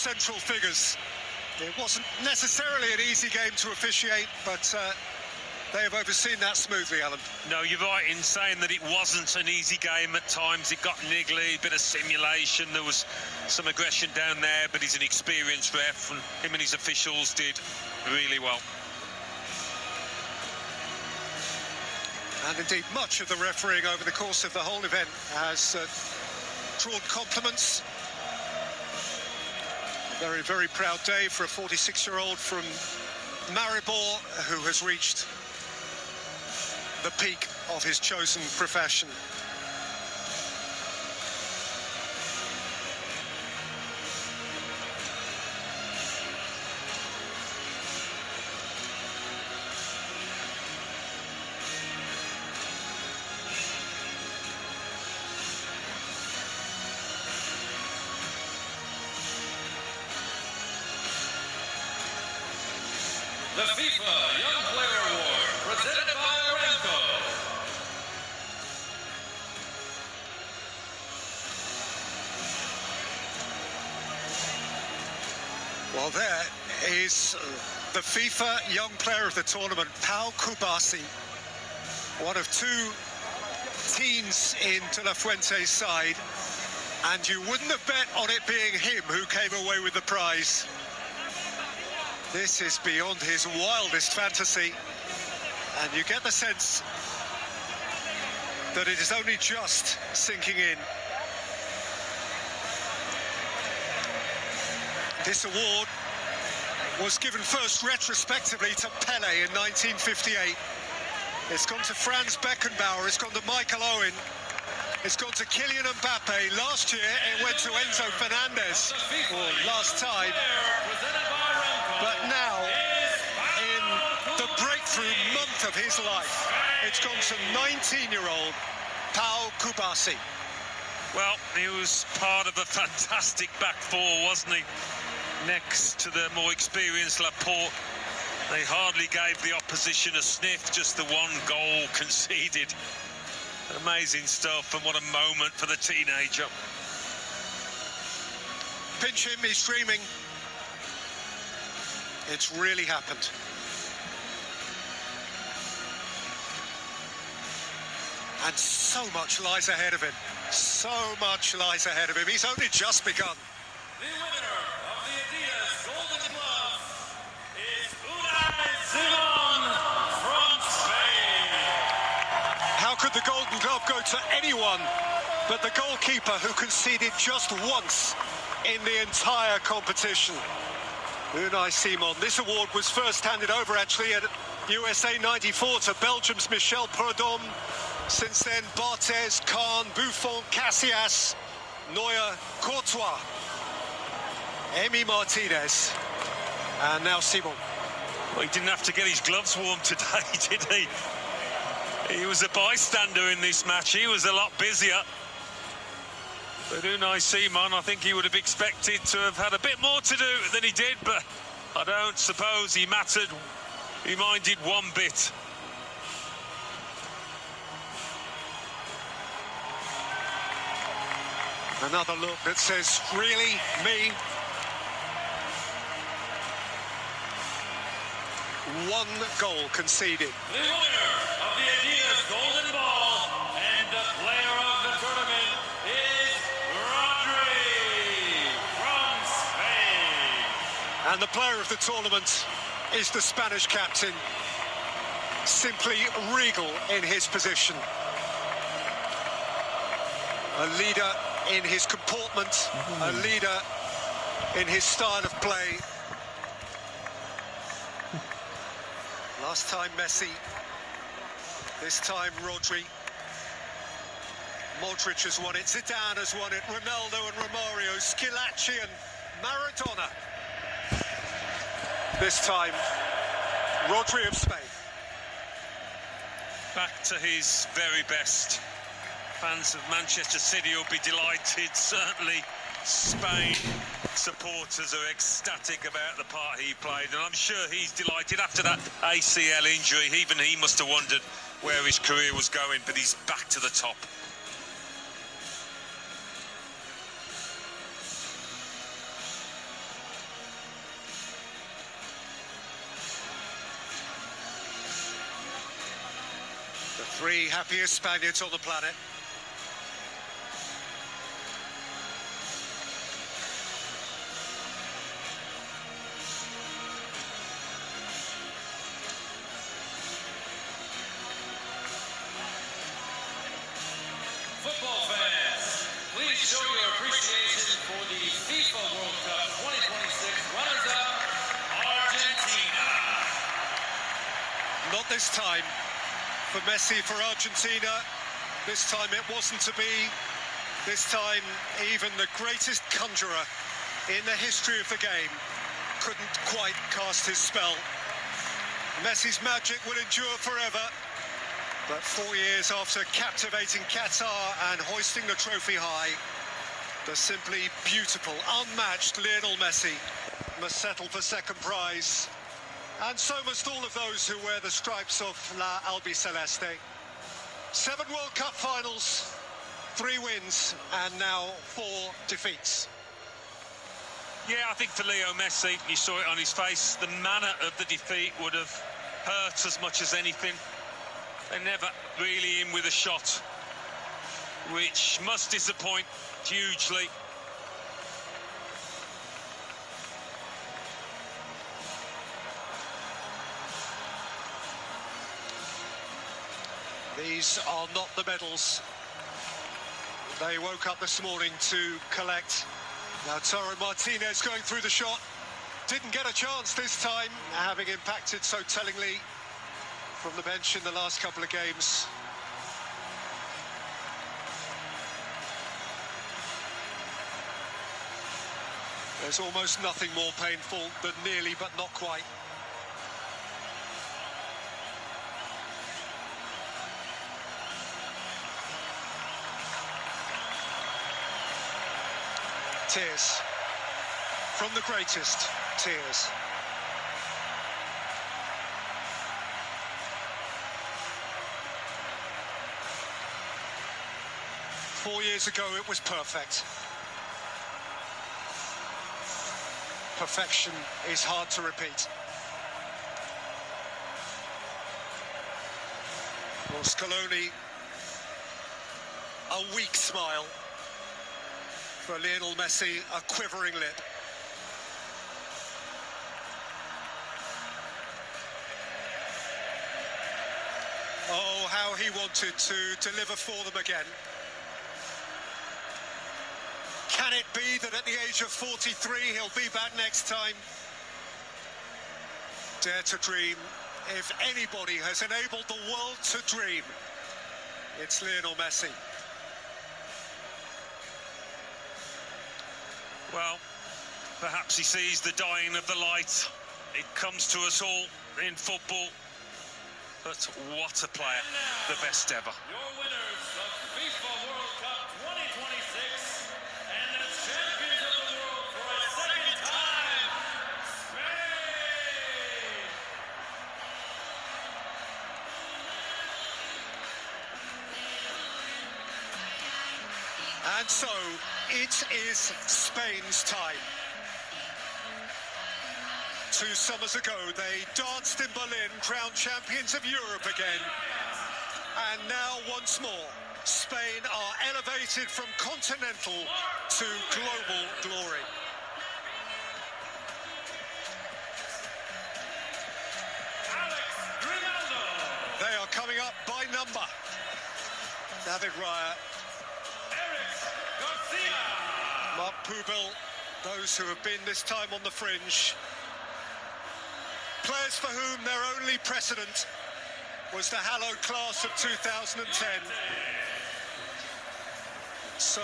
central figures. It wasn't necessarily an easy game to officiate, but they have overseen that smoothly, Alan. No, you're right in saying that it wasn't an easy game at times. It got niggly, a bit of simulation. There was some aggression down there, but he's an experienced ref, and him and his officials did really well. And indeed, much of the refereeing over the course of the whole event has drawn compliments. A very, very proud day for a 46-year-old from Maribor who has reached the peak of his chosen profession. The FIFA Young Player Award, presented by Aramco. Well, there is the FIFA Young Player of the tournament, Pau Kubasi, one of two teens in De La Fuente's side, and you wouldn't have bet on it being him who came away with the prize. This is beyond his wildest fantasy, and you get the sense that it is only just sinking in. This award was given first retrospectively to Pele in 1958. It's gone to Franz Beckenbauer, it's gone to Michael Owen, it's gone to Kylian Mbappe. Last year it went to Enzo Fernandez, or last time. But now, in the breakthrough month of his life, it's gone to 19-year-old Pau Kubasi. Well, he was part of a fantastic back four, wasn't he? Next to the more experienced Laporte. They hardly gave the opposition a sniff, just the one goal conceded. Amazing stuff, and what a moment for the teenager. Pinch him, he's dreaming. It's really happened. And so much lies ahead of him. So much lies ahead of him. He's only just begun. The winner of the Adidas Golden Glove is Unai Simon from Spain. How could the Golden Glove go to anyone but the goalkeeper who conceded just once in the entire competition? Unai Simon. This award was first handed over actually at USA 94 to Belgium's Michel Prudhomme. Since then, Barthez, Kahn, Buffon, Casillas, Neuer, Courtois, Emi Martinez, and now Simon. Well, he didn't have to get his gloves warm today, did he? He was a bystander in this match. He was a lot busier. But Unai Simon, I think he would have expected to have had a bit more to do than he did, but I don't suppose he minded one bit. Another look that says, really, me? One goal conceded. The winner of the Adidas Golden Ball and the player of the tournament is Rodri from Spain. And the player of the tournament is the Spanish captain, simply regal in his position. A leader in his comportment, a leader in his style of play. Last time Messi, this time Rodri. Modric has won it, Zidane has won it, Ronaldo and Romario, Schillaci and Maradona. This time, Rodri of Spain. Back to his very best. Fans of Manchester City will be delighted. Certainly Spain supporters are ecstatic about the part he played, and I'm sure he's delighted after that ACL injury. Even he must have wondered where his career was going, but he's back to the top. Three happiest Spaniards on the planet. Football fans, please show your appreciation for the FIFA World Cup 2026 runners-up, Argentina. Not this time. For Messi, for Argentina, this time it wasn't to be. This time, even the greatest conjurer in the history of the game couldn't quite cast his spell. Messi's magic will endure forever, but 4 years after captivating Qatar and hoisting the trophy high, the simply beautiful, unmatched Lionel Messi must settle for second prize. And so must all of those who wear the stripes of La Albiceleste. 7 World Cup finals, 3 wins, and now 4 defeats. Yeah, I think for Leo Messi, you saw it on his face, the manner of the defeat would have hurt as much as anything. They're never really in with a shot, which must disappoint hugely. These are not the medals they woke up this morning to collect. Now Toro Martinez going through the shot. Didn't get a chance this time, having impacted so tellingly from the bench in the last couple of games. There's almost nothing more painful than nearly but not quite. Tears. From the greatest, tears. Four years ago, it was perfect. Perfection is hard to repeat. For Scaloni, a weak smile. For Lionel Messi, a quivering lip. Oh, how he wanted to deliver for them again. Can it be that at the age of 43 he'll be back next time? Dare to dream. If anybody has enabled the world to dream, it's Lionel Messi. Well, perhaps he sees the dying of the light. It comes to us all in football. But what a player, the best ever. Your winners of FIFA World Cup 2026 and the champions of the world for a second time, Spain! And so, it is Spain's time. 2 summers ago, they danced in Berlin, crowned champions of Europe again. And now, once more, Spain are elevated from continental to global glory. They are coming up by number. David Raya, Mark Poubel, those who have been this time on the fringe. Players for whom their only precedent was the hallowed class of 2010. So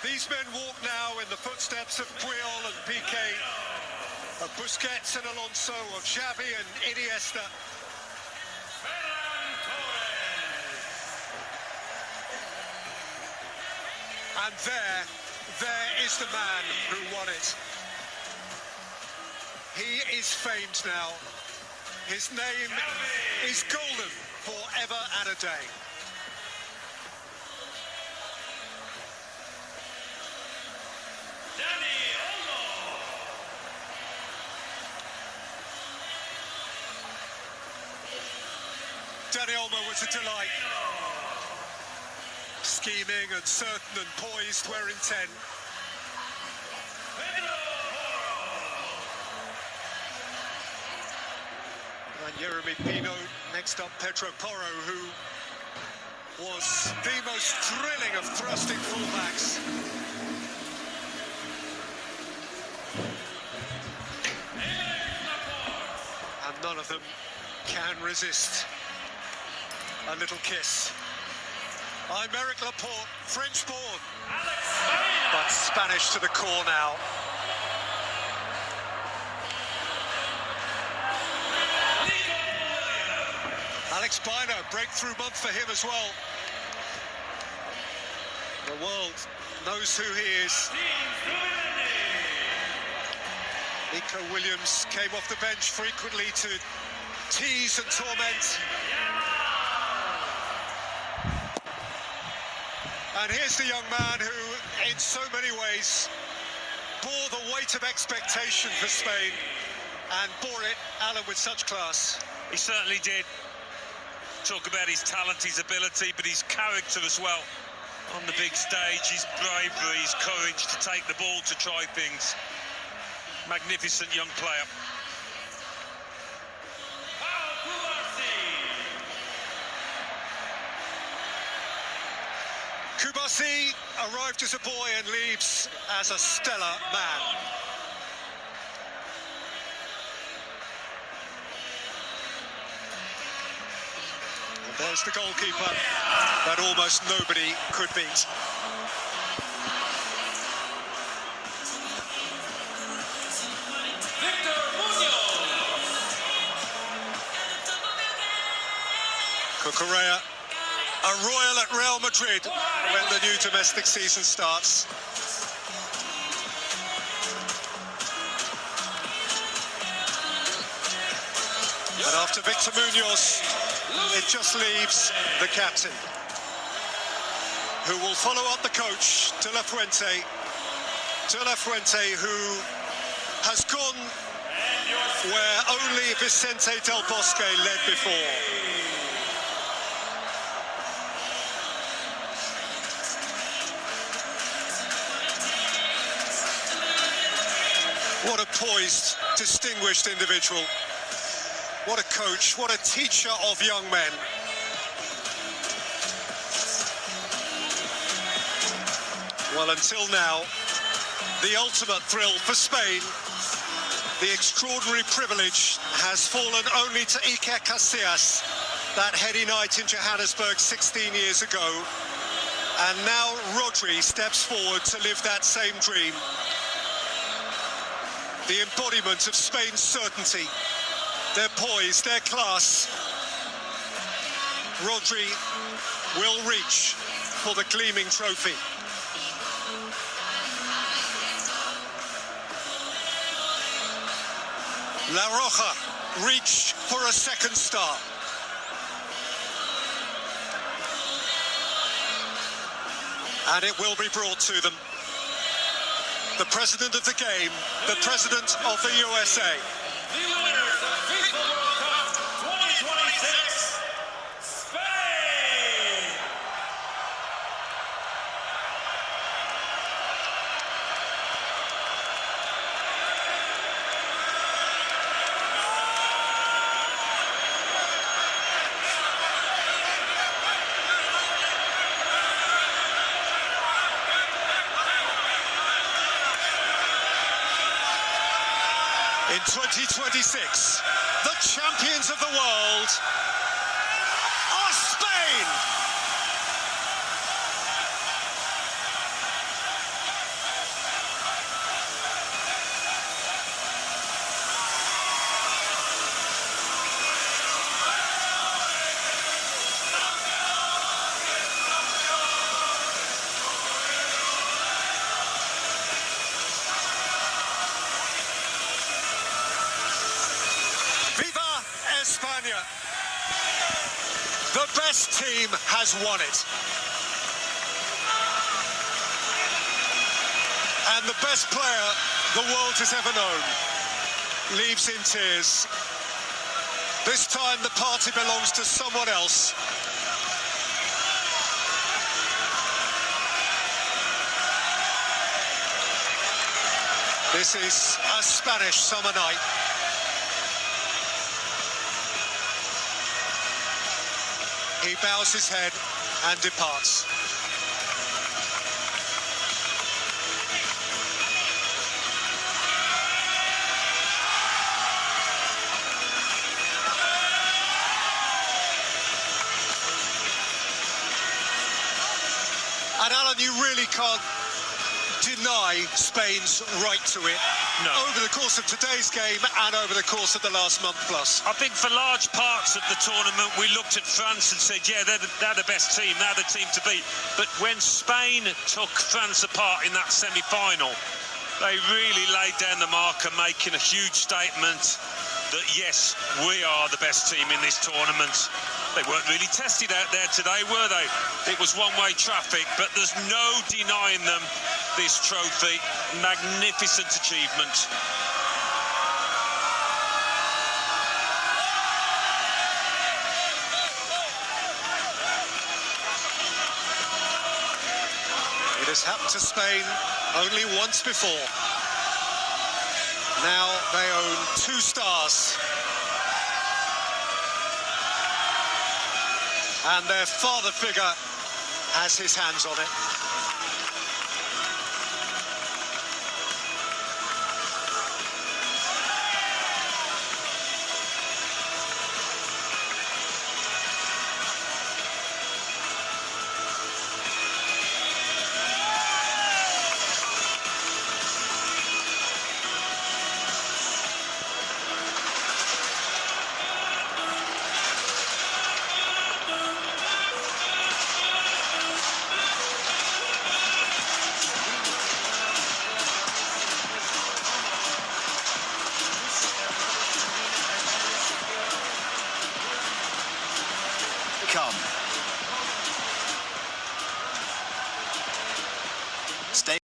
these men walk now in the footsteps of Puyol and Piqué, of Busquets and Alonso, of Xavi and Iniesta. And there is the man who won it. He is famed now. His name is golden forever and a day. Dani Olmo was a delight. Scheming and certain and poised where intent. And Jeremy Pino, next up Pedro Porro, who was the most thrilling of thrusting fullbacks. And none of them can resist a little kiss. I'm Eric Laporte, French-born, but Spanish to the core now. Alex Biner, breakthrough month for him as well. The world knows who he is. Nico Williams came off the bench frequently to tease and torment. And here's the young man who, in so many ways, bore the weight of expectation for Spain and bore it, Alan, with such class. He certainly did. Talk about his talent, his ability, but his character as well. On the big stage, his bravery, his courage to take the ball, to try things. Magnificent young player. Kubasi arrived as a boy and leaves as a stellar man. And there's the goalkeeper that almost nobody could beat. Cucurella, a royal at Real Madrid when the new domestic season starts. And after Victor Munoz, it just leaves the captain, who will follow up the coach, De La Fuente. De La Fuente, who has gone where only Vicente Del Bosque led before. What a poised, distinguished individual. What a coach, what a teacher of young men. Well, until now, the ultimate thrill for Spain, the extraordinary privilege has fallen only to Iker Casillas, that heady night in Johannesburg 16 years ago. And now Rodri steps forward to live that same dream. The embodiment of Spain's certainty, their poise, their class. Rodri will reach for the gleaming trophy. La Roja reach for a second star. And it will be brought to them. The president of the game, the president of the USA. The winners of FIFA World Cup 2026, Spain! In 2026, the champions of the world are Spain! Viva España! The best team has won it. And the best player the world has ever known leaves in tears. This time the party belongs to someone else. This is a Spanish summer night. He bows his head and departs. And Alan, you really can't deny Spain's right to it. No. Over the course of today's game and over the course of the last month plus. I think for large parts of the tournament, we looked at France and said, yeah, they're the best team, they're the team to beat. But when Spain took France apart in that semi-final, they really laid down the marker, making a huge statement that, yes, we are the best team in this tournament. They weren't really tested out there today, were they? It was one-way traffic, but there's no denying them this trophy. Magnificent achievement. It has happened to Spain only once before. Now they own 2 stars. And their father figure has his hands on it. Come. Stay.